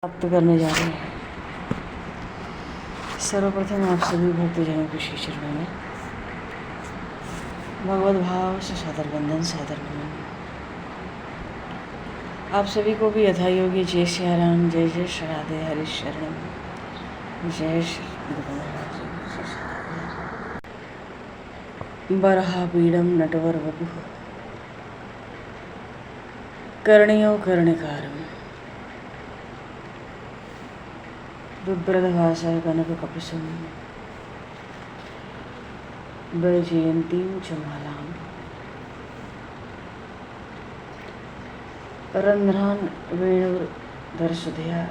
प्राप्त करने जा रहे हैं। सर्वप्रथम आप सभी भक्तजनों के श्री चरणों में भगवत भाव से सादर वंदन सादर नमन। आप सभी को भी यथायोगी जय श्री राम, जय जय श्री राधे, हरि शरणम, जय श्री गुरु महाराज जय श्री बरहा पीड़म नटवर वपु कर्णियो कर्णिकारम बिभ्रदभासा कनककपिशं वैजयन्तीं च मालां रन्ध्रान् वेणुर्धरसुधया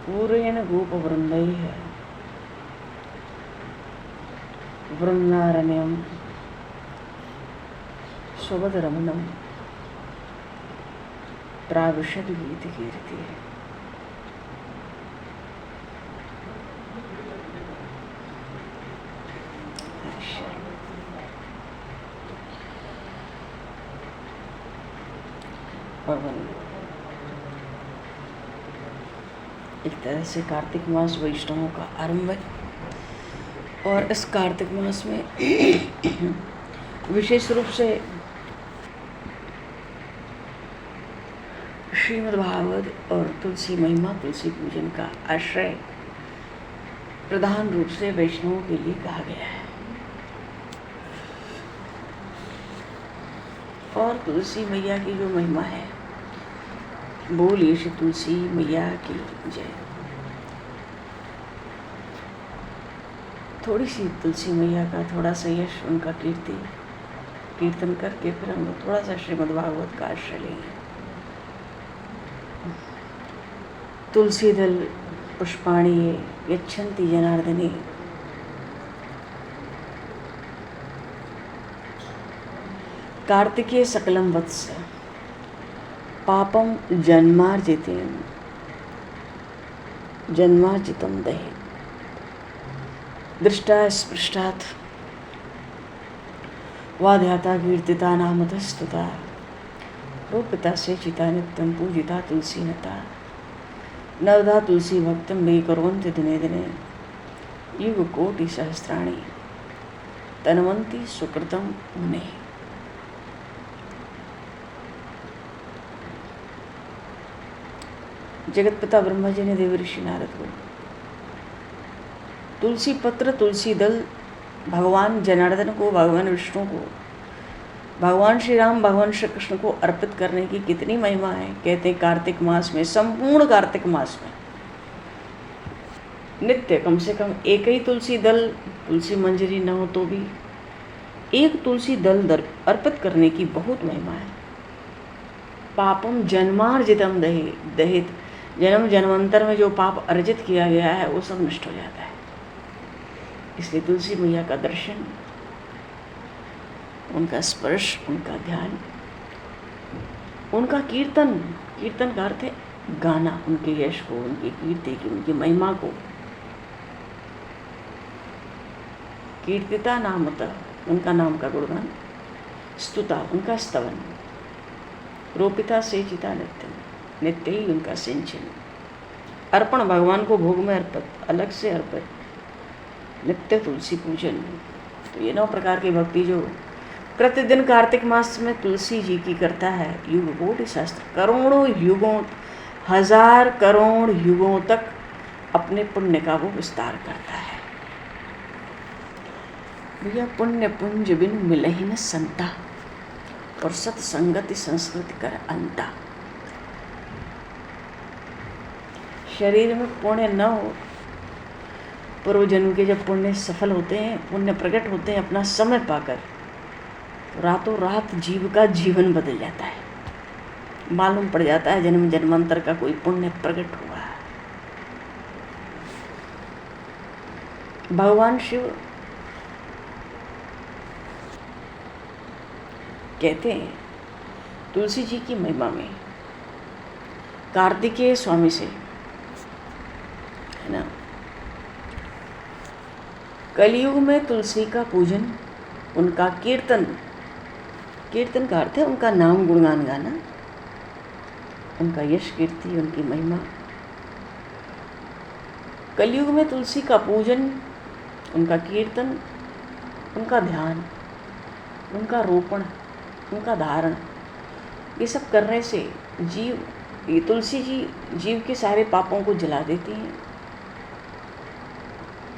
पूरेण गोपवृन्दैः वृन्दारण्यं सुभद्रमणं प्राविशद गीत कीर्ति। एक तरह से कार्तिक मास वैष्णवों का आरंभ है और इस कार्तिक मास में विशेष रूप से श्रीमद् भागवत और तुलसी महिमा, तुलसी पूजन का आश्रय प्रधान रूप से वैष्णवों के लिए कहा गया है। और तुलसी मैया की जो महिमा है, बोलिए श्री तुलसी मैया की जय। थोड़ी सी तुलसी मैया का थोड़ा सा यश, उनका कीर्तन करके फिर हम लोग थोड़ा सा श्रीमद् भागवत का आश्रय लेंगे। तुलसी दल पुष्पाणि यच्छन्ति जनार्दने, कार्तिके सकलं वत्स पापम जन्मार्जितं दहे दृष्टा स्पृष्टात् वाध्याता कीर्तिता नामतस्तुता रूपिता से चिता नित्यं पूजिता तुलसी नता नवधा तुलसी भक्तम मे कुर्वन्ति दिने दिने युग कोटि सहस्राणि तन्वन्ति सुकृतं मुने। जगतपिता ब्रह्मा जी ने देव ऋषि नारद को तुलसी पत्र, तुलसी दल भगवान जनार्दन को, भगवान विष्णु को, भगवान श्री राम, भगवान श्री कृष्ण को अर्पित करने की कितनी महिमा है। कहते हैं कार्तिक मास में, संपूर्ण कार्तिक मास में नित्य कम से कम एक ही तुलसी दल, तुलसी मंजरी न हो तो भी एक तुलसी दल अर्पित करने की बहुत महिमा है। पापम जन्मार्जितम दहेत, जन्म जन्मांतर में जो पाप अर्जित किया गया है वो सब नष्ट हो जाता है। इसलिए तुलसी मैया का दर्शन, उनका स्पर्श, उनका ध्यान, उनका कीर्तन का अर्थ है गाना, उनके यश को, उनकी कीर्ति की, उनकी महिमा को। कीर्तिता नामतः, उनका नाम का गुणगान, स्तुता, उनका स्तवन, रोपिता से चिता नित्य ही उनका सिंचन, अर्पण भगवान को भोग में अर्पित, अलग से अर्पित, नित्य तुलसी पूजन। तो ये 9 प्रकार की भक्ति जो प्रतिदिन कार्तिक मास में तुलसी जी की करता है, युग कोटि शास्त्र, करोड़ों युगों, 1000 करोड़ युगों तक अपने पुण्य का वो विस्तार करता है। भैया पुण्य पुंज बिन मिलहि न संता, और सत्संगति संस्कृति कर अंता। शरीर में पुण्य न हो, पूर्वजन्म के जब पुण्य सफल होते हैं, पुण्य प्रकट होते हैं अपना समय पाकर, तो रातों रात जीव का जीवन बदल जाता है। मालूम पड़ जाता है जन्म जन्मांतर का कोई पुण्य प्रकट हुआ है। भगवान शिव कहते हैं तुलसी जी की महिमा में, कार्तिकेय स्वामी से, है ना, कलयुग में तुलसी का पूजन, उनका कीर्तन का अर्थ है उनका नाम गुणगान गाना, उनका यश कीर्ति, उनकी महिमा। कलयुग में तुलसी का पूजन, उनका कीर्तन, उनका ध्यान, उनका रोपण, उनका धारण, ये सब करने से ये तुलसी जी जीव के सारे पापों को जला देती हैं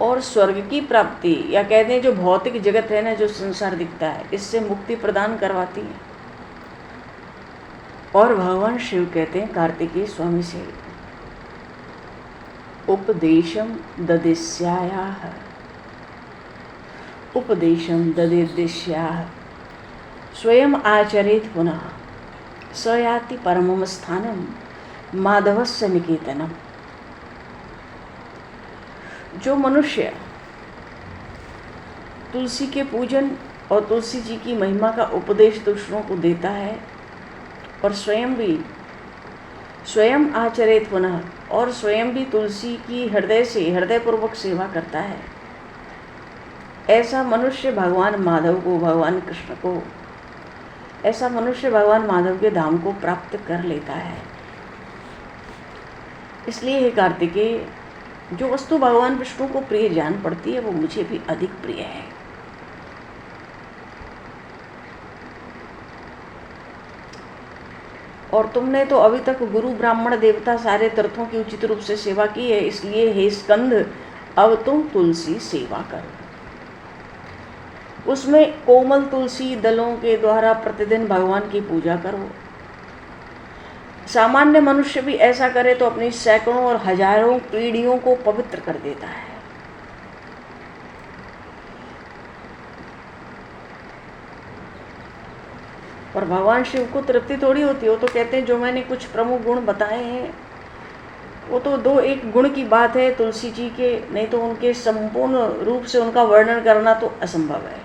और स्वर्ग की प्राप्ति, या कहते हैं जो भौतिक जगत है ना, जो संसार दिखता है, इससे मुक्ति प्रदान करवाती है। और भगवान शिव कहते हैं कार्तिकेय स्वामी से, उपदेशम ददिस्यायाः, उपदेशम ददिद्दिश्याः, स्वयं आचरेत पुनः, स याति परमं स्थानं माधवस्य निकेतनम। जो मनुष्य तुलसी के पूजन और तुलसी जी की महिमा का उपदेश दूसरों को देता है और स्वयं आचरित पुनः, और स्वयं भी तुलसी की हृदयपूर्वक सेवा करता है, ऐसा मनुष्य भगवान माधव को, भगवान कृष्ण को, ऐसा मनुष्य भगवान माधव के धाम को प्राप्त कर लेता है। इसलिए हे कार्तिकेय, जो वस्तु भगवान विष्णु को प्रिय जान पड़ती है वो मुझे भी अधिक प्रिय है। और तुमने तो अभी तक गुरु ब्राह्मण देवता सारे तीर्थों की उचित रूप से सेवा की है, इसलिए हे स्कंद, अब तुम तुलसी सेवा करो। उसमें कोमल तुलसी दलों के द्वारा प्रतिदिन भगवान की पूजा करो। सामान्य मनुष्य भी ऐसा करे तो अपनी सैकड़ों और हजारों पीढ़ियों को पवित्र कर देता है। और भगवान शिव को तृप्ति थोड़ी होती हो, तो कहते हैं जो मैंने कुछ प्रमुख गुण बताए हैं वो तो 2-1 गुण की बात है तुलसी जी के, नहीं तो उनके संपूर्ण रूप से उनका वर्णन करना तो असंभव है।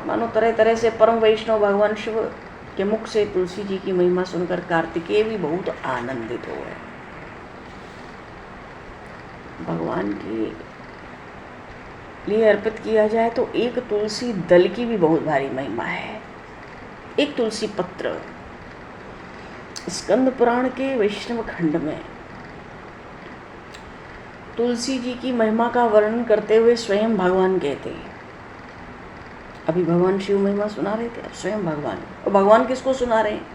मानो तरह तरह से परम वैष्णव भगवान शिव के मुख से तुलसी जी की महिमा सुनकर कार्तिकेय भी बहुत आनंदित हो गए। भगवान के लिए अर्पित किया जाए तो एक तुलसी दल की भी बहुत भारी महिमा है। एक तुलसी पत्र, स्कंद पुराण के वैष्णव खंड में तुलसी जी की महिमा का वर्णन करते हुए स्वयं भगवान कहते हैं, अभी भगवान शिव महिमा सुना रहे थे, अब स्वयं भगवान। और भगवान किसको सुना रहे हैं?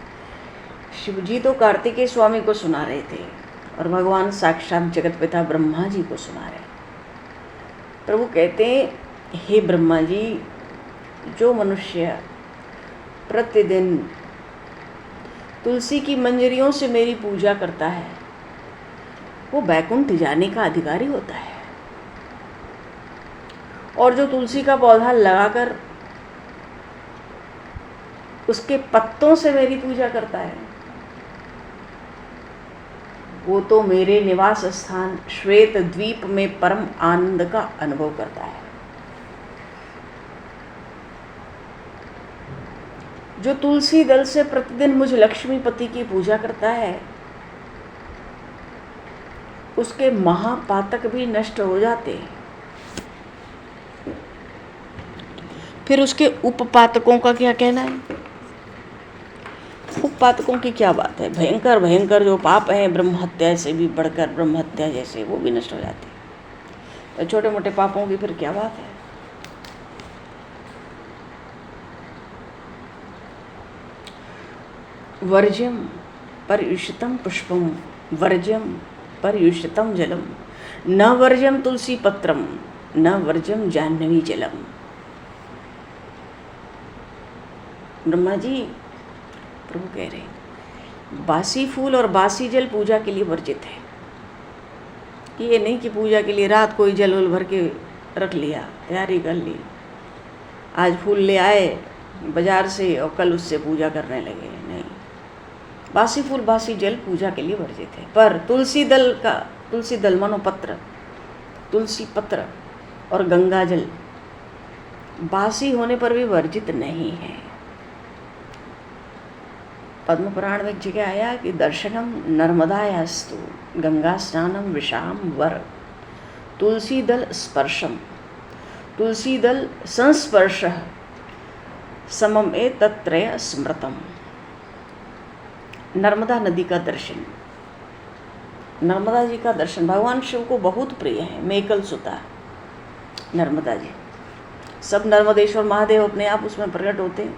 शिव जी तो कार्तिकेय स्वामी को सुना रहे थे और भगवान साक्षात जगत पिता ब्रह्मा जी को सुना रहे। प्रभु कहते हैं, हे ब्रह्मा जी, जो मनुष्य प्रतिदिन तुलसी की मंजरियों से मेरी पूजा करता है वो बैकुंठ जाने का अधिकारी होता है। और जो तुलसी का पौधा लगाकर उसके पत्तों से मेरी पूजा करता है वो तो मेरे निवास स्थान श्वेत द्वीप में परम आनंद का अनुभव करता है। जो तुलसी दल से प्रतिदिन मुझ लक्ष्मीपति की पूजा करता है उसके महापातक भी नष्ट हो जाते, फिर उसके उपपातकों का क्या कहना है? उपपातकों की क्या बात है? भयंकर भयंकर जो पाप हैं, ब्रह्म हत्या से भी बढ़कर ब्रह्म हत्या जैसे, वो भी नष्ट हो जाते हैं। तो छोटे मोटे पापों की फिर क्या बात है? वर्ज्यम पर्युषितम पुष्पम वर्ज्यम पर्युषितम जलम न वर्ज्यम तुलसी पत्रम न वर्ज्यम जाह्नवी जलम। ब्रह्मा जी, प्रभु कह रहे हैं, बासी फूल और बासी जल पूजा के लिए वर्जित है। ये नहीं कि पूजा के लिए रात को ही जल उल भर के रख लिया, तैयारी कर ली, आज फूल ले आए बाजार से और कल उससे पूजा करने लगे, नहीं। बासी फूल बासी जल पूजा के लिए वर्जित है। पर तुलसी दल मानो पत्र, तुलसी पत्र और गंगा जल बासी होने पर भी वर्जित नहीं है। पद्म पुराण में एक जगह आया कि दर्शनम नर्मदायास्तु गंगा स्नानम विषाम वर तुलसी दल स्पर्शम तुलसी दल संस्पर्श समम ए तत्रय स्मृतम। नर्मदा नदी का दर्शन। नर्मदा जी का दर्शन भगवान शिव को बहुत प्रिय है। मेकल सुता नर्मदा जी, सब नर्मदेश्वर महादेव अपने आप उसमें प्रकट होते हैं।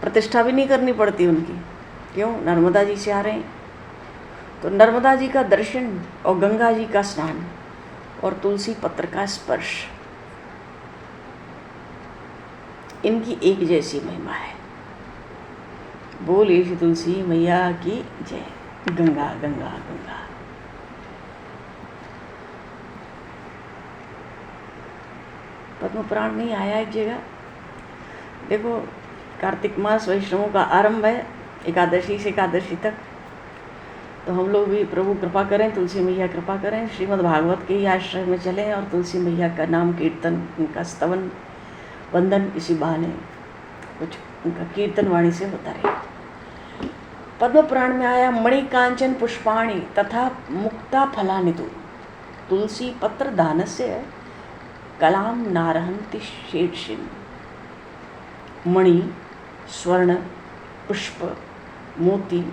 प्रतिष्ठा भी नहीं करनी पड़ती उनकी, क्यों? नर्मदा जी से आ रहे हैं। तो नर्मदा जी का दर्शन और गंगा जी का स्नान और तुलसी पत्र का स्पर्श, इनकी एक जैसी महिमा है। बोलिए श्री तुलसी मैया की जय। गंगा गंगा गंगा। पद्म पुराण में आया एक जगह, देखो कार्तिक मास वैष्णवों का आरंभ है, एकादशी से एकादशी तक। तो हम लोग भी प्रभु कृपा करें, तुलसी मैया कृपा करें, श्रीमद् भागवत के ही आश्रय में चलें और तुलसी मैया का नाम कीर्तन, उनका स्तवन वंदन इसी बहाने कुछ उनका कीर्तन वाणी से होता रहे। पद्म पुराण में आया, मणि कांचन पुष्पाणि तथा मुक्ता फलानितु तुलसी पत्र दानस्य कलाम नारहंति शेषिन। मणि, स्वर्ण, पुष्प, मोती,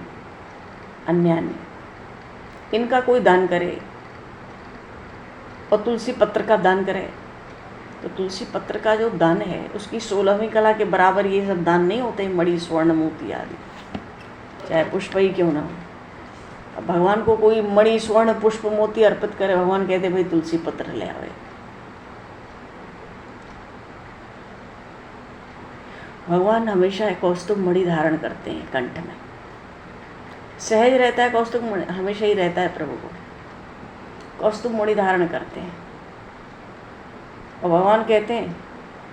अन्य इनका कोई दान करे और तुलसी पत्र का दान करे, तो तुलसी पत्र का जो दान है उसकी 16वीं कला के बराबर ये सब दान नहीं होते। मणि, स्वर्ण, मोती आदि, चाहे पुष्प ही क्यों ना हो। अब भगवान को कोई मणि, स्वर्ण, पुष्प, मोती अर्पित करे, भगवान कहते भाई तुलसी पत्र ले आवे। भगवान हमेशा कौस्तुभ मणि धारण करते हैं कंठ में, सहज रहता है कौस्तुभ मणि, हमेशा ही रहता है प्रभु को, कौस्तुभ मणि धारण करते हैं। और भगवान कहते हैं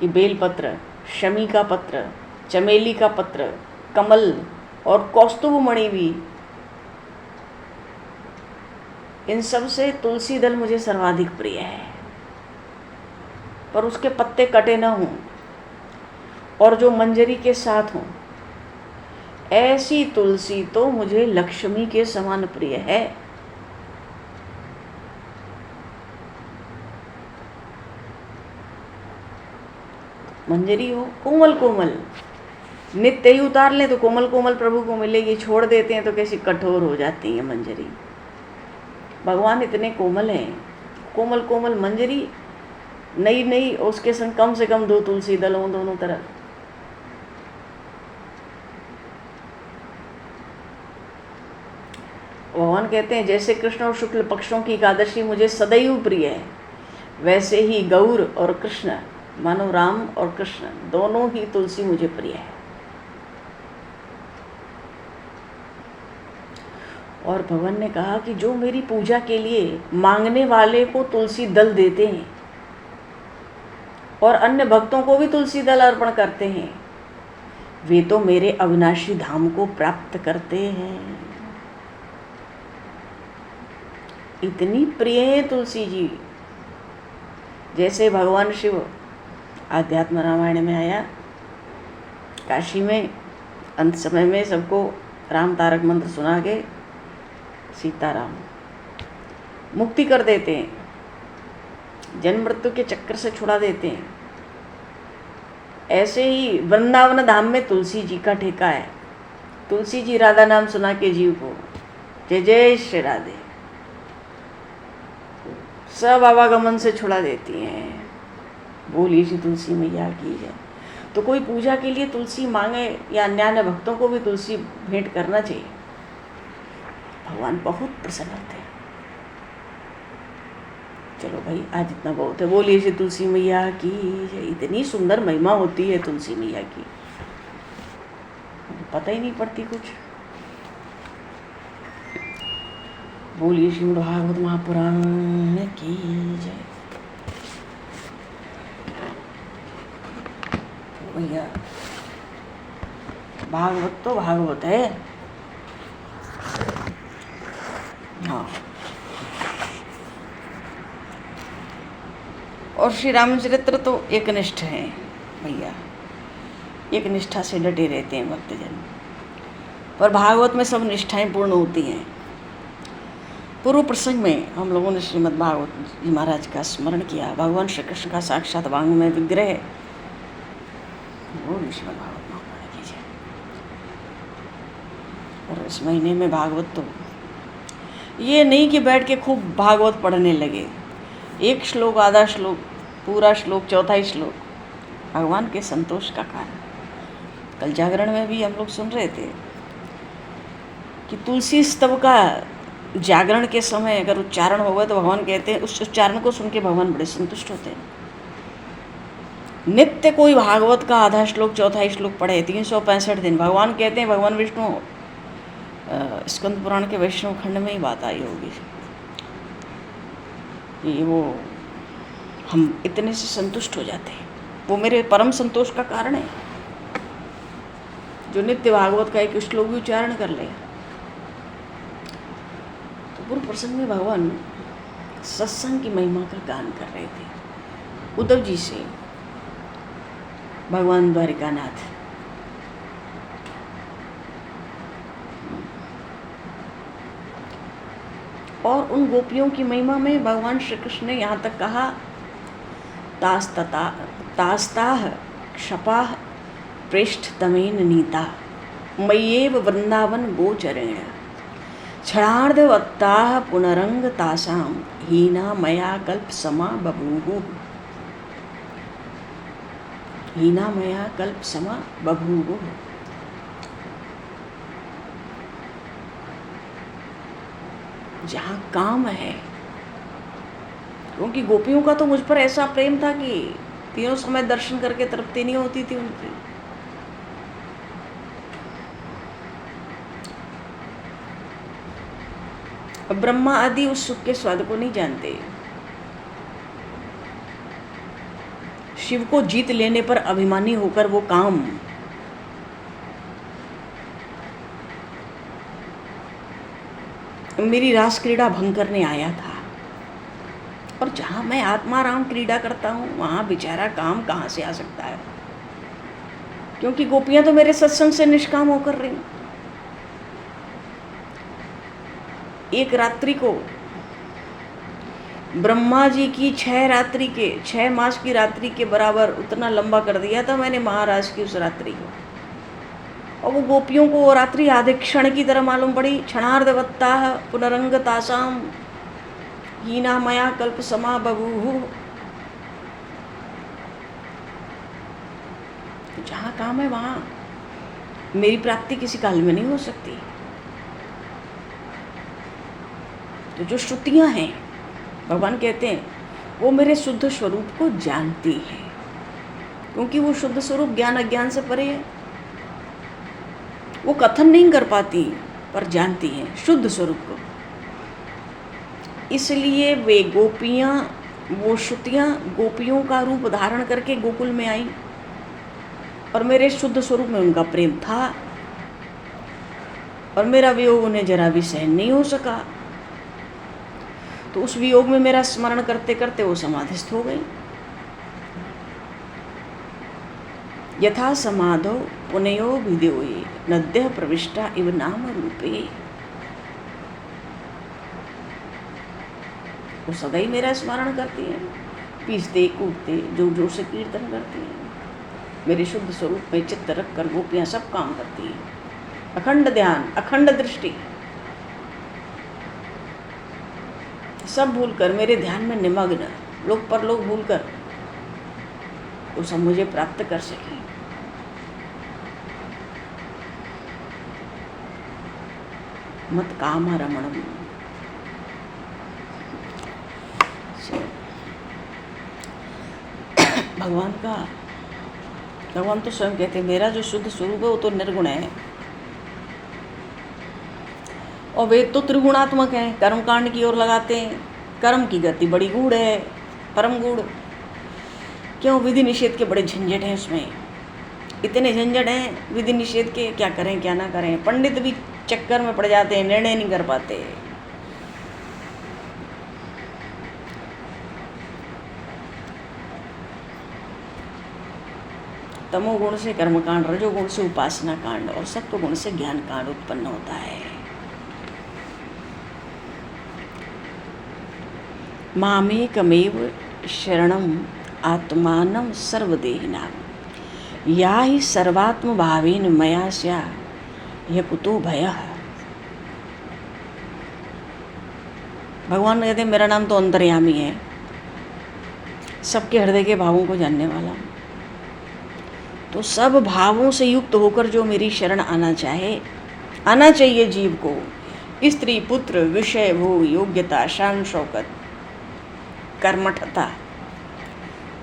कि बेलपत्र, शमी का पत्र, चमेली का पत्र, कमल और कौस्तुभ मणि भी, इन सब से तुलसी दल मुझे सर्वाधिक प्रिय है। पर उसके पत्ते कटे न हों और जो मंजरी के साथ हों, ऐसी तुलसी तो मुझे लक्ष्मी के समान प्रिय है। मंजरी हो कोमल कोमल, नित्य ही उतार लें तो कोमल कोमल प्रभु को मिलेगी, छोड़ देते हैं तो कैसी कठोर हो जाती है मंजरी। भगवान इतने कोमल हैं, कोमल कोमल मंजरी नई नई, उसके संग कम से कम 2 तुलसी दल हों दोनों तरफ। भगवान कहते हैं जैसे कृष्ण और शुक्ल पक्षों की एकादशी मुझे सदैव प्रिय है, वैसे ही गौर और कृष्ण, मानो राम और कृष्ण दोनों ही तुलसी मुझे प्रिय है। और भगवान ने कहा कि जो मेरी पूजा के लिए मांगने वाले को तुलसी दल देते हैं और अन्य भक्तों को भी तुलसी दल अर्पण करते हैं, वे तो मेरे अविनाशी धाम को प्राप्त करते हैं। इतनी प्रिय है तुलसी जी। जैसे भगवान शिव आध्यात्म रामायण में आया, काशी में अंत समय में सबको राम तारक मंत्र सुना के सीताराम मुक्ति कर देते हैं, जन्म मृत्यु के चक्कर से छुड़ा देते हैं। ऐसे ही वृंदावन धाम में तुलसी जी का ठेका है। तुलसी जी राधा नाम सुना के जीव को जय जय श्री राधे सब आवागमन से छुड़ा देती हैं। बोलिए श्री तुलसी मैया की जय। तो कोई पूजा के लिए तुलसी मांगे या अन्य अन्य भक्तों को भी तुलसी भेंट करना चाहिए, भगवान बहुत प्रसन्न होते हैं। चलो भाई आज इतना बहुत है। बोलिए श्री तुलसी मैया की जय। इतनी सुंदर महिमा होती है तुलसी मैया की, पता ही नहीं पड़ती कुछ। बोलिए श्रीमद् भागवत महापुराण की जय। भैया भागवत तो भागवत है। हाँ, और श्री रामचरित्र तो एकनिष्ठ है भैया, एक निष्ठा से डटे रहते हैं भक्तजन। पर भागवत में सब निष्ठाएं पूर्ण होती हैं। पूर्व प्रसंग में हम लोगों ने श्रीमद् भागवत जी महाराज का स्मरण किया। भगवान श्री कृष्ण का साक्षात वांग्मय विग्रह वो श्रीमद् भागवत महापुराण कीजिए। और इस महीने में भागवत तो ये नहीं कि बैठ के खूब भागवत पढ़ने लगे, एक श्लोक, आधा श्लोक, पूरा श्लोक, चौथाई श्लोक, भगवान के संतोष का कारण। कल जागरण में भी हम लोग सुन रहे थे कि तुलसी स्तव का जागरण के समय अगर उच्चारण होगा तो भगवान कहते हैं, उस उच्चारण को सुन के भगवान बड़े संतुष्ट होते हैं। नित्य कोई भागवत का आधा श्लोक, चौथाई श्लोक पढ़े 365 दिन, भगवान कहते हैं, भगवान विष्णु स्कंद पुराण के वैष्णव खंड में ही बात आई होगी कि वो हम इतने से संतुष्ट हो जाते हैं, वो मेरे परम संतोष का कारण है जो नित्य भागवत का एक श्लोक भी उच्चारण कर ले। तो पूर्व प्रसंग में भगवान सत्संग की महिमा का गान कर रहे थे उद्धव जी से, भगवान द्वारिकानाथ। और उन गोपियों की महिमा में भगवान श्री कृष्ण ने यहाँ तक कहा, तास्ताह क्षपाह प्रेष्ठ तमेन नीता मय्येव वृंदावन गोचरेण क्षणार्धवत्ताः पुनरंग तासाम हीना मया कल्प समा बभूवुः। हीना मया कल्प समा बभूवुः। जहाँ काम है, क्योंकि गोपियों का तो मुझ पर ऐसा प्रेम था कि तीनों समय दर्शन करके तृप्ति नहीं होती थी उनकी। ब्रह्मा आदि उस सुख के स्वाद को नहीं जानते। शिव को जीत लेने पर अभिमानी होकर वो काम मेरी रास क्रीड़ा भंग करने आया था। और जहां मैं आत्माराम क्रीड़ा करता हूं वहां बेचारा काम कहां से आ सकता है, क्योंकि गोपियां तो मेरे सत्संग से निष्काम होकर रही। एक रात्रि को ब्रह्मा जी की 6 मास की रात्रि के बराबर उतना लंबा कर दिया था मैंने महाराज की उस रात्रि को। और वो गोपियों को वो रात्रि आधे क्षण की तरह मालूम पड़ी। क्षणार्धवत्ताः पुनरंग तासाम हीना मया कल्प समा बभूवुः। जहाँ काम है वहाँ मेरी प्राप्ति किसी काल में नहीं हो सकती। तो जो श्रुतियाँ हैं, भगवान कहते हैं, वो मेरे शुद्ध स्वरूप को जानती है, क्योंकि वो शुद्ध स्वरूप ज्ञान अज्ञान से परे है। वो कथन नहीं कर पाती पर जानती हैं शुद्ध स्वरूप को। इसलिए वे गोपियाँ, वो श्रुतियाँ गोपियों का रूप धारण करके गोकुल में आई और मेरे शुद्ध स्वरूप में उनका प्रेम था और मेरा वियोग उन्हें जरा भी सहन नहीं हो सका। तो उस वियोग में मेरा स्मरण करते करते वो समाधिस्थ हो गई। यथा समाधौ पुनयो विद्योये नद्यः प्रविष्टा इव नाम रूपे। वो सदैव मेरा स्मरण करती हैं, पीसते कूदते जोर जोर से कीर्तन करती हैं। मेरे शुद्ध स्वरूप में चित्त रख कर गोपियाँ सब काम करती हैं। अखंड ध्यान, अखंड दृष्टि, सब भूलकर मेरे ध्यान में निमग्न, लोक परलोक भूलकर वो सब मुझे प्राप्त कर सके। मत काम रमणम। भगवान तो स्वयं कहते हैं, मेरा जो शुद्ध स्वरूप है वो तो निर्गुण है। और वेद तो त्रिगुणात्मक है, कर्मकांड की ओर लगाते हैं। कर्म की गति बड़ी गूढ़ है, परम गूढ़। क्यों? विधि निषेध के बड़े झंझट हैं उसमें, इतने झंझट हैं विधि निषेध के, क्या करें क्या ना करें। पंडित भी चक्कर में पड़ जाते हैं, निर्णय नहीं कर पाते। तमोगुण से कर्मकांड, रजोगुण से उपासना कांड और सत्वगुण से ज्ञान कांड उत्पन्न होता है। मामेकमेव शरणम आत्मानं सर्वदेहिनां या हि सर्वात्म भावेन मया स्या यह कुतो भयः। भगवान कहते हैं मेरा नाम तो अंतर्यामी है, सबके हृदय के भावों को जानने वाला। तो सब भावों से युक्त होकर जो मेरी शरण आना चाहिए जीव को, स्त्री पुत्र विषय भोग योग्यता शान शौकत कर्मठता।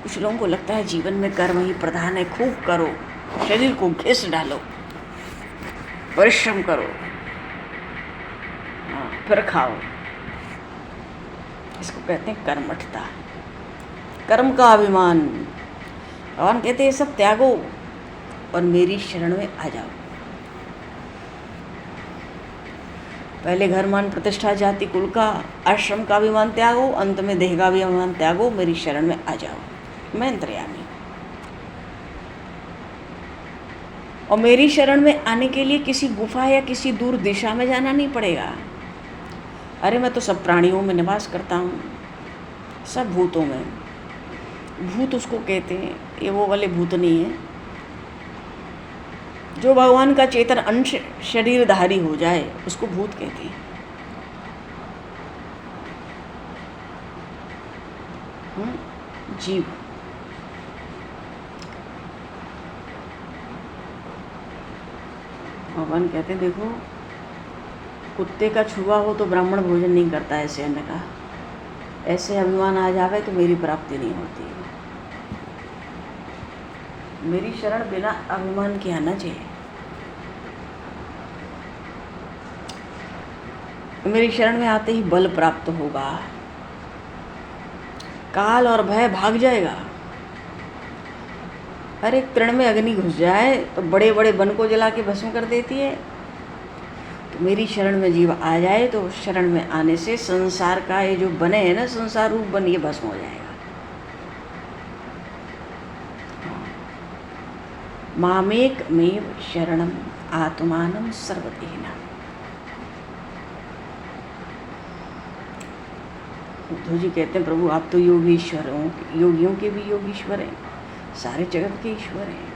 कुछ लोगों को लगता है जीवन में कर्म ही प्रधान है, खूब करो, शरीर को घिस डालो, परिश्रम करो, फिर खाओ। इसको कहते हैं कर्मठता, कर्म का अभिमान। भगवान कहते हैं सब त्यागो और मेरी शरण में आ जाओ। पहले घर मान प्रतिष्ठा जाति कुल का आश्रम का अभिमान त्यागो, अंत में देह का भी अभिमान त्यागो, मेरी शरण में आ जाओ, मैं अंतर्यामी। और मेरी शरण में आने के लिए किसी गुफा या किसी दूर दिशा में जाना नहीं पड़ेगा। अरे मैं तो सब प्राणियों में निवास करता हूँ, सब भूतों में। भूत उसको कहते हैं, ये वो वाले भूत नहीं है जो भगवान का चेतन अंश शरीरधारी हो जाए, उसको भूत कहते हैं। जीव भगवान कहते हैं देखो, कुत्ते का छुआ हो तो ब्राह्मण भोजन नहीं करता, ऐसे अन्न का। ऐसे अभिमान आ जावे तो मेरी प्राप्ति नहीं होती। मेरी शरण बिना अभिमान के आना चाहिए। मेरी शरण में आते ही बल प्राप्त होगा, काल और भय भाग जाएगा। हर एक तृण में अग्नि घुस जाए तो बड़े बड़े वन को जला के भस्म कर देती है। तो मेरी शरण में जीव आ जाए तो शरण में आने से संसार का ये जो बने है ना, संसार रूप बन, ये भस्म हो जाएगा। मामेकमेव शरणम आत्मानं सर्वदेहिना। उद्धव जी कहते हैं प्रभु आप तो योगीश्वर हो, योगियों के भी योगीश्वर हैं, सारे जगत के ईश्वर हैं।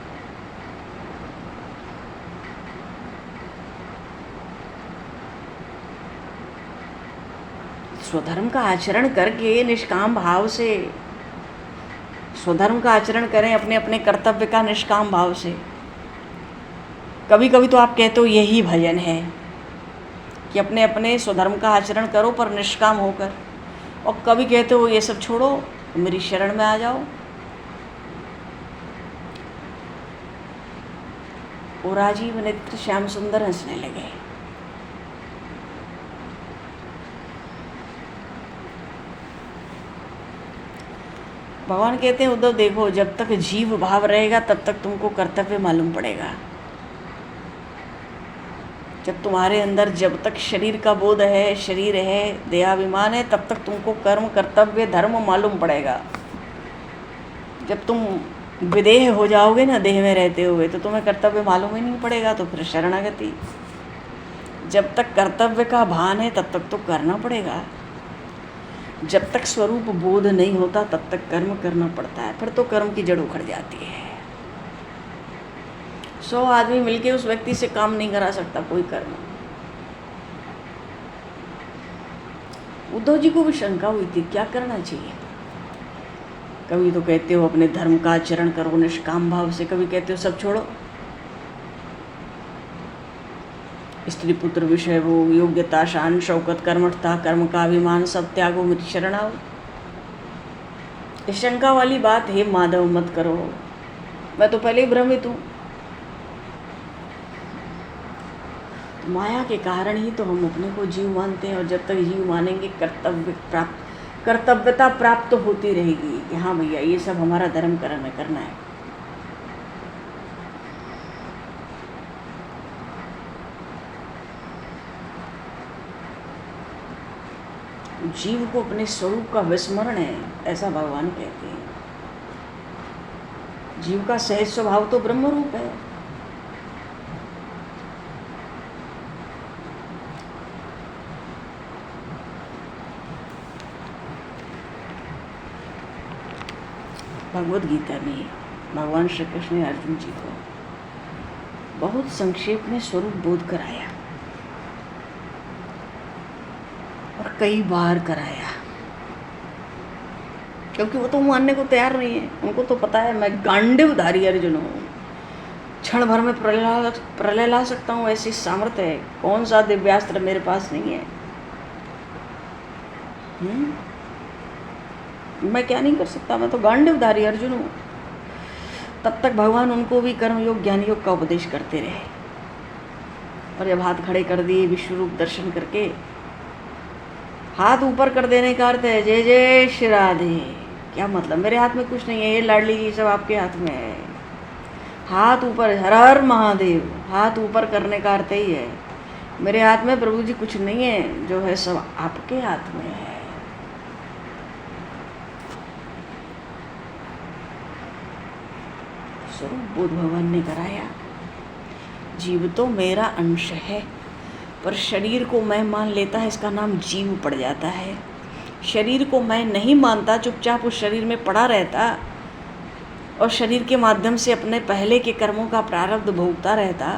स्वधर्म का आचरण करके निष्काम भाव से, स्वधर्म का आचरण करें अपने अपने कर्तव्य का निष्काम भाव से। कभी कभी तो आप कहते हो यही भजन है कि अपने अपने स्वधर्म का आचरण करो पर निष्काम होकर, और कभी कहते हो ये सब छोड़ो मेरी शरण में आ जाओ। वो राजीव नेत्र श्याम सुंदर हंसने लगे। भगवान कहते हैं उद्धव देखो, जब तक जीव भाव रहेगा तब तक तुमको कर्तव्य मालूम पड़ेगा। जब तुम्हारे अंदर जब तक शरीर का बोध है, शरीर है, देहाभिमान है, तब तक तुमको कर्म कर्तव्य धर्म मालूम पड़ेगा। जब तुम विदेह हो जाओगे ना देह में रहते हुए, तो तुम्हें कर्तव्य मालूम ही नहीं पड़ेगा, तो फिर शरणागति। जब तक कर्तव्य का भान है तब तक तो करना पड़ेगा। जब तक स्वरूप बोध नहीं होता तब तक कर्म करना पड़ता है, फिर तो कर्म की जड़ उखड़ जाती है। 100 आदमी मिलके उस व्यक्ति से काम नहीं करा सकता कोई कर्म। उद्धव जी को भी शंका हुई थी क्या करना चाहिए। कभी तो कहते हो अपने धर्म का आचरण करो निष्काम भाव से, कभी कहते हो सब छोड़ो, स्त्री पुत्र विषय भोग योग्यता शान शौकत कर्मठता कर्म का अभिमान सब त्यागो मेरी शरण आओ। इस शंका वाली बात हे माधव मत करो, मैं तो पहले ही भ्रमित हूँ। माया के कारण ही तो हम अपने को जीव मानते हैं, और जब तक जीव मानेंगे कर्तव्यता प्राप्त तो होती रहेगी कि हाँ भैया ये सब हमारा धर्म करना है। जीव को अपने स्वरूप का विस्मरण है, ऐसा भगवान कहते हैं। जीव का सहज स्वभाव तो ब्रह्म रूप है। भगवद गीता में भगवान श्री कृष्ण ने अर्जुन जी को बहुत संक्षेप में स्वरूप बोध कराया, और कई बार कराया, क्योंकि वो तो मानने को तैयार नहीं है। उनको तो पता है मैं गांडीवधारी अर्जुन हूँ, क्षण भर में प्रलय ला सकता हूँ, ऐसी सामर्थ्य है। कौन सा दिव्यास्त्र मेरे पास नहीं है। मैं क्या नहीं कर सकता, मैं तो गांडीवधारी अर्जुन हूँ। तब तक भगवान उनको भी कर्मयोग ज्ञान योग का उपदेश करते रहे। और जब हाथ खड़े कर दिए विश्वरूप दर्शन करके, हाथ ऊपर कर देने का अर्थ है जय जय श्री राधे। क्या मतलब, मेरे हाथ में कुछ नहीं है, ये लाडली जी सब आपके हाथ में है। हाथ ऊपर, हर हर महादेव, हाथ ऊपर करने का अर्थ ही है मेरे हाथ में प्रभु जी कुछ नहीं है, जो है सब आपके हाथ में है। स्वरूप बोध भगवान ने कराया। जीव तो मेरा अंश है, पर शरीर को मैं मान लेता है, इसका नाम जीव पड़ जाता है। शरीर को मैं नहीं मानता, चुपचाप उस शरीर में पड़ा रहता और शरीर के माध्यम से अपने पहले के कर्मों का प्रारब्ध भोगता रहता,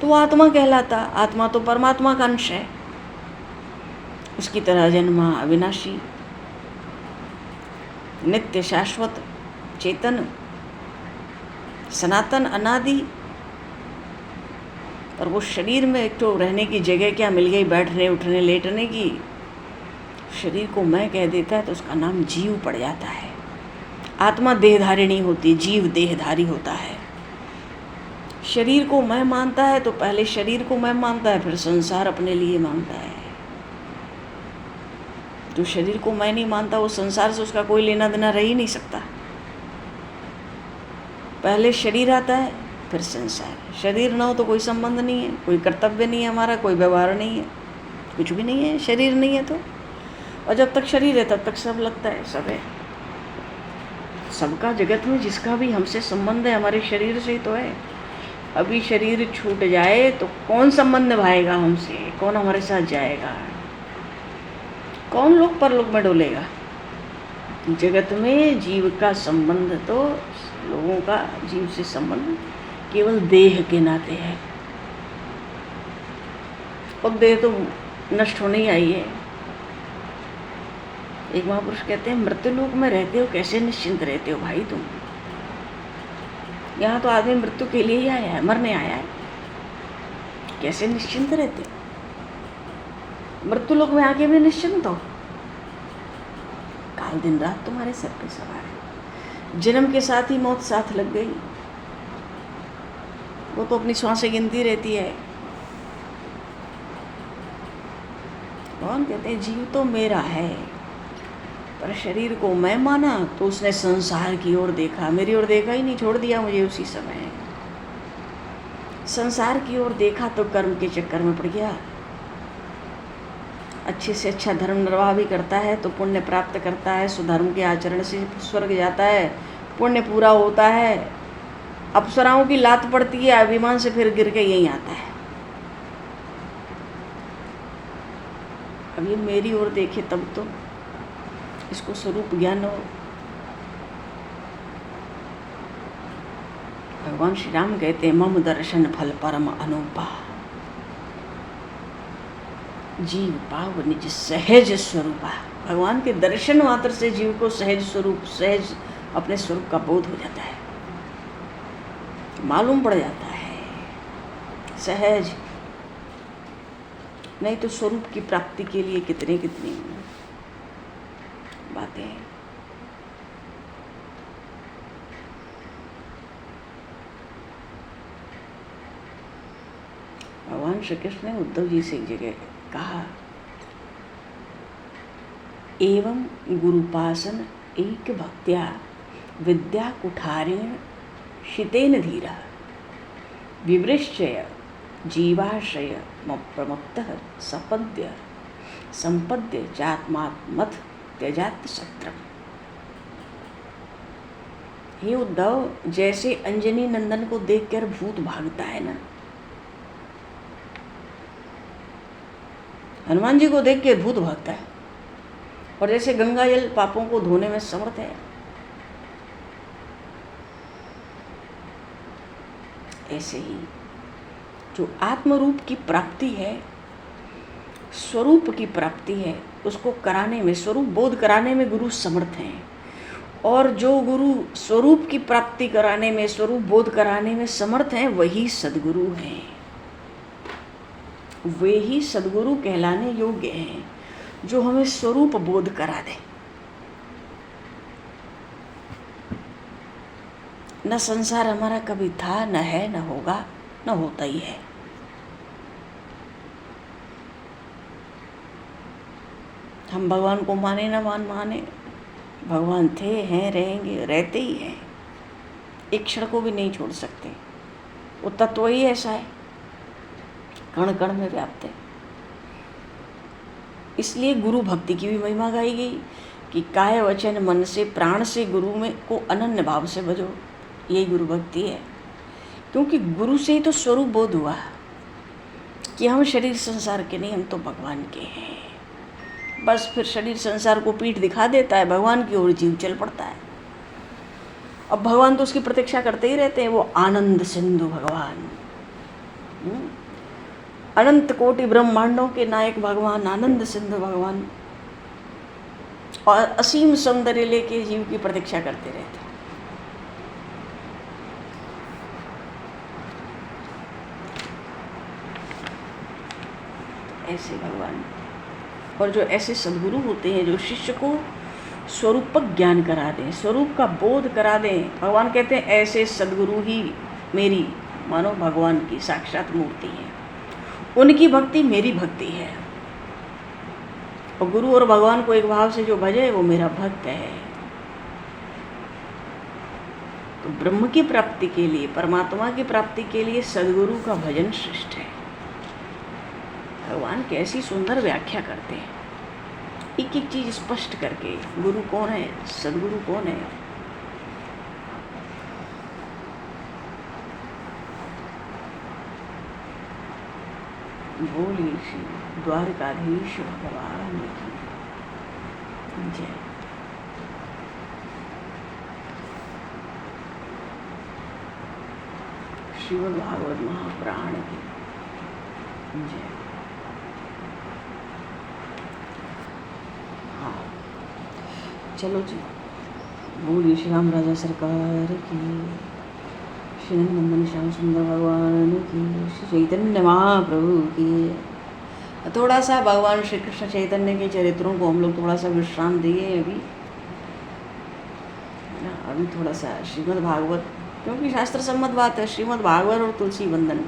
तो वो आत्मा कहलाता। आत्मा तो परमात्मा का अंश है, उसकी तरह जन्मा, अविनाशी, नित्य, शाश्वत, चेतन, सनातन, अनादि। और वो शरीर में एक तो रहने की जगह क्या मिल गई, बैठने उठने लेटने की। शरीर को मैं कह देता है तो उसका नाम जीव पड़ जाता है। आत्मा देहधारी नहीं होती, जीव देहधारी होता है। शरीर को मैं मानता है तो पहले शरीर को मैं मानता है, फिर संसार अपने लिए मानता है। जो शरीर को मैं नहीं मानता, वो संसार से उसका कोई लेना देना रह ही नहीं सकता। पहले शरीर आता है, फिर संसार। शरीर ना हो तो कोई संबंध नहीं है, कोई कर्तव्य नहीं है हमारा, कोई व्यवहार नहीं है, कुछ भी नहीं है। शरीर नहीं है तो, और जब तक शरीर है तब तक सब लगता है, सब है। सबका जगत में जिसका भी हमसे संबंध है, हमारे शरीर से ही तो है। अभी शरीर छूट जाए तो कौन संबंध निभाएगा हमसे, कौन हमारे साथ जाएगा, कौन लोक परलोक में डोलेगा। जगत में जीव का संबंध तो, लोगों का जीव से संबंध केवल देह के नाते है, और देह तो नष्ट होने ही आई है। एक महापुरुष कहते हैं, मृत्युलोक में रहते हो कैसे निश्चिंत रहते हो भाई तुम। यहाँ तो आदमी मृत्यु के लिए ही आया है, मरने आया है, कैसे निश्चिंत रहते हो। मृत्युलोक में आके भी निश्चिंत हो, काल दिन रात तुम्हारे सर पे सवार है। जन्म के साथ ही मौत साथ लग गई, वो तो अपनी श्वासें गिनती रहती है। भगवान कहते हैं जीव तो मेरा है, पर शरीर को मैं माना तो उसने संसार की ओर देखा, मेरी ओर देखा ही नहीं, छोड़ दिया मुझे उसी समय। संसार की ओर देखा तो कर्म के चक्कर में पड़ गया। अच्छे से अच्छा धर्म निर्वाह भी करता है तो पुण्य प्राप्त करता है, सुधर्म के आचरण से स्वर्ग जाता है, पुण्य पूरा होता है। अप्सराओं की लात पड़ती है, अभिमान से फिर गिर के यहीं आता है। अब ये मेरी ओर देखे तब तो इसको स्वरूप ज्ञान हो। भगवान श्री राम कहते हैं, मम दर्शन फल परम अनुपा, जीव पाव निज सहज स्वरूपा। भगवान के दर्शन मात्र से जीव को सहज स्वरूप, सहज अपने स्वरूप का बोध हो जाता है, मालूम पड़ जाता है। सहज नहीं तो स्वरूप की प्राप्ति के लिए कितनी कितनी बातें। भगवान श्री कृष्ण ने उद्धव जी से एक जगह कहा, एवं गुरुपासन एक भक्त्या विद्या कुठारेण शितेन धीरा विवृश्चय जीवाश्रय प्रमुक्तः सपद्य संपद्य चात्मात्मथ त्यजात शत्रम। हे उद्धव, जैसे अंजनी नंदन को देखकर भूत भागता है ना, हनुमान जी को देख के भूत भागता है, और जैसे गंगा जल पापों को धोने में समर्थ है, ऐसे ही जो आत्मरूप की प्राप्ति है, स्वरूप की प्राप्ति है, उसको कराने में, स्वरूप बोध कराने में गुरु समर्थ हैं। और जो गुरु स्वरूप की प्राप्ति कराने में, स्वरूप बोध कराने में समर्थ हैं, वही सद्गुरु हैं। वे ही सद्गुरु कहलाने योग्य हैं, जो हमें स्वरूप बोध करा दे। न संसार हमारा कभी था, न है, न होगा, न होता ही है। हम भगवान को माने न माने, भगवान थे, हैं, रहेंगे, रहते ही हैं, एक क्षण को भी नहीं छोड़ सकते। वो तत्व ही ऐसा है, कण कण में व्याप्त है। इसलिए गुरु भक्ति की भी महिमा गाई गई कि काय वचन मन से प्राण से गुरु में को अनन्य भाव से भजो। यही गुरु भक्ति है, क्योंकि गुरु से ही तो स्वरूप बोध हुआ कि हम शरीर संसार के नहीं, हम तो भगवान के हैं। बस फिर शरीर संसार को पीठ दिखा देता है, भगवान की ओर जीव चल पड़ता है। अब भगवान तो उसकी प्रतीक्षा करते ही रहते हैं, वो आनंद सिंधु भगवान, अनंत कोटि ब्रह्मांडों के नायक भगवान, आनंद सिंधु भगवान, और असीम सौंदर्य लेके जीव की प्रतीक्षा करते रहते हैं। ऐसे भगवान, और जो ऐसे सद्गुरु होते हैं जो शिष्य को स्वरूपक ज्ञान करा दें, स्वरूप का बोध करा दें। भगवान कहते हैं ऐसे सद्गुरु ही मेरी मानो भगवान की साक्षात मूर्ति है, उनकी भक्ति मेरी भक्ति है। और गुरु और भगवान को एक भाव से जो भजे वो मेरा भक्त है। तो ब्रह्म की प्राप्ति के लिए, परमात्मा की प्राप्ति के लिए सद्गुरु का भजन श्रेष्ठ है। भगवान कैसी सुंदर व्याख्या करते हैं, एक एक चीज स्पष्ट करके। गुरु कौन है, सद्गुरु कौन है। बोलिए श्री द्वारकाधीश भगवान की जय। श्रीमद् भागवत महापुराण की जय। हाँ चलो जी, बोलिए श्री राम राजा सरकार की, श्री नंदन श्याम सुंदर भगवान की, श्री चैतन्य महाप्रभु की। थोड़ा सा भगवान श्री कृष्ण चैतन्य के चरित्रों को हम लोग थोड़ा सा विश्राम दिए अभी थोड़ा सा श्रीमद् भागवत, क्योंकि शास्त्र सम्मत बात है। श्रीमद् भागवत और तुलसी वंदन,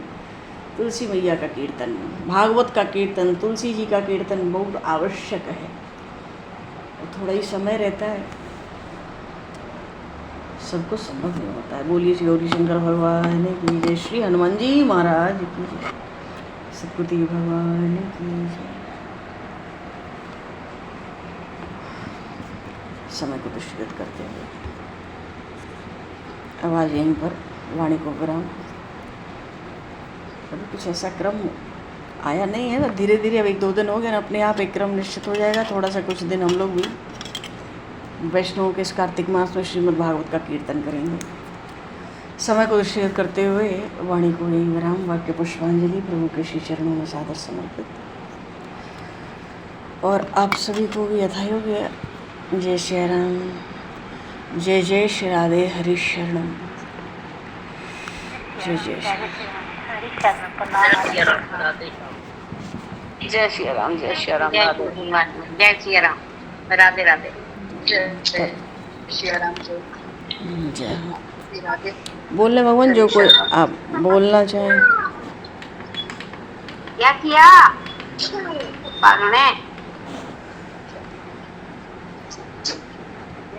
तुलसी मैया का कीर्तन, भागवत का कीर्तन, तुलसी जी का कीर्तन बहुत आवश्यक है। थोड़ा ही समय रहता है, सबको संभव नहीं होता है। बोलिए श्री गौरी शंकर भगवान की जय, श्री हनुमान जी महाराज की जय, सतगुरु भगवान की जय। समय को दृष्टिगत करते हुए आवाज़ यहीं पर वाणी को विराम। अभी कुछ ऐसा क्रम आया नहीं है ना, धीरे धीरे अब 1-2 दिन हो गए ना, अपने आप एक क्रम निश्चित हो जाएगा। थोड़ा सा कुछ दिन हम लोग भी वैष्णव के इस कार्तिक मास में श्रीमद् भागवत का कीर्तन करेंगे। समय को दृष्टिगत करते हुए वाणी को यही विराम। वाक्य पुष्पांजलि प्रभु के श्री चरणों में सादर समर्पित। और आप सभी को भी यथायोग्य जय श्री राम, जय जय श्री राधे हरि शरणम, जय जय श्री जय श्री राम, जय श्री राम, जय श्री राम, राधे राधे, जय श्री राम, जय राधे। बोलने भगवान जो कोई आप बोलना चाहें। क्या किया पागल ने?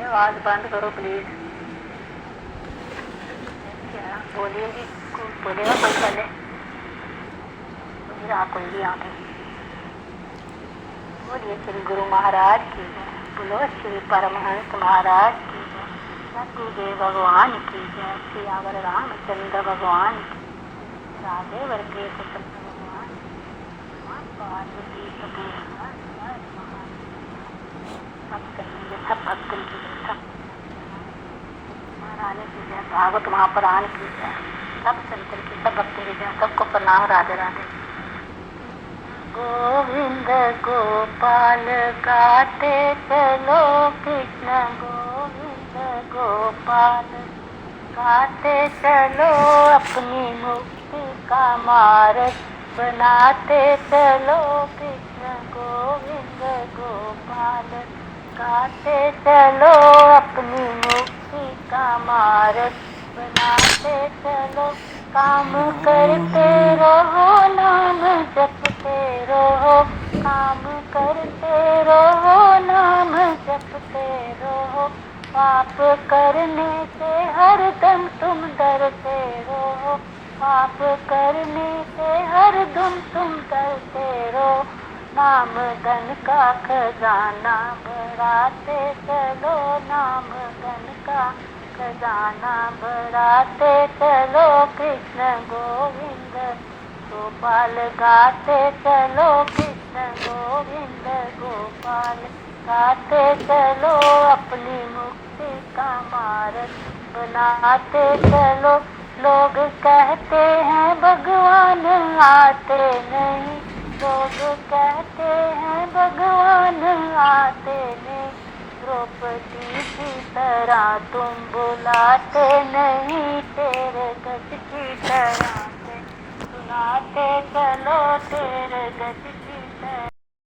आवाज बंद करो प्लीज। बोलिए जी, बोलेगा कोई पहले, कोई भी आगे। बोलिए श्री गुरु महाराज की जय, बोलो श्री परमहंस महाराज की जय, सत्यदेव भगवान की जय, श्री आवर रामचंद्र भगवान की, राधे वर्गे स्वतंत्र भगवान, पार्वती सती सब कहेंगे, सब भक्तों की जय, सब महारानी की जय, भागवत महापुराण की जय, सब संतन की, सब भक्तों की जय, सबको प्रणाम। राधे राधे। गोविंद गोपाल गाते चलो कृष्ण गोविंद गोपाल गाते चलो अपनी मुक्ति का मार्ग बनाते चलो कृष्ण गोविंद गोपाल गाते चलो अपनी मुक्ति का मार्ग बनाते चलो काम करते रहो नाम जपते रहो काम करते रहो नाम जपते रहो पाप करने से हरदम तुम डरते रहो पाप करने से हरदम तुम डरते रहो नाम धन का खजाना बढ़ाते चलो नाम धन का खजाना बढ़ाते चलो कृष्ण गोविंद गोपाल गाते चलो कृष्ण गोविंद गोपाल गाते चलो अपनी मुक्ति का मार्ग बनाते चलो लोग कहते हैं भगवान आते नहीं लोग कहते हैं भगवान आते नहीं द्रौपदी की तरह तुम बुलाते नहीं तेरे गज की तरह से सुनाते चलो तेरे गज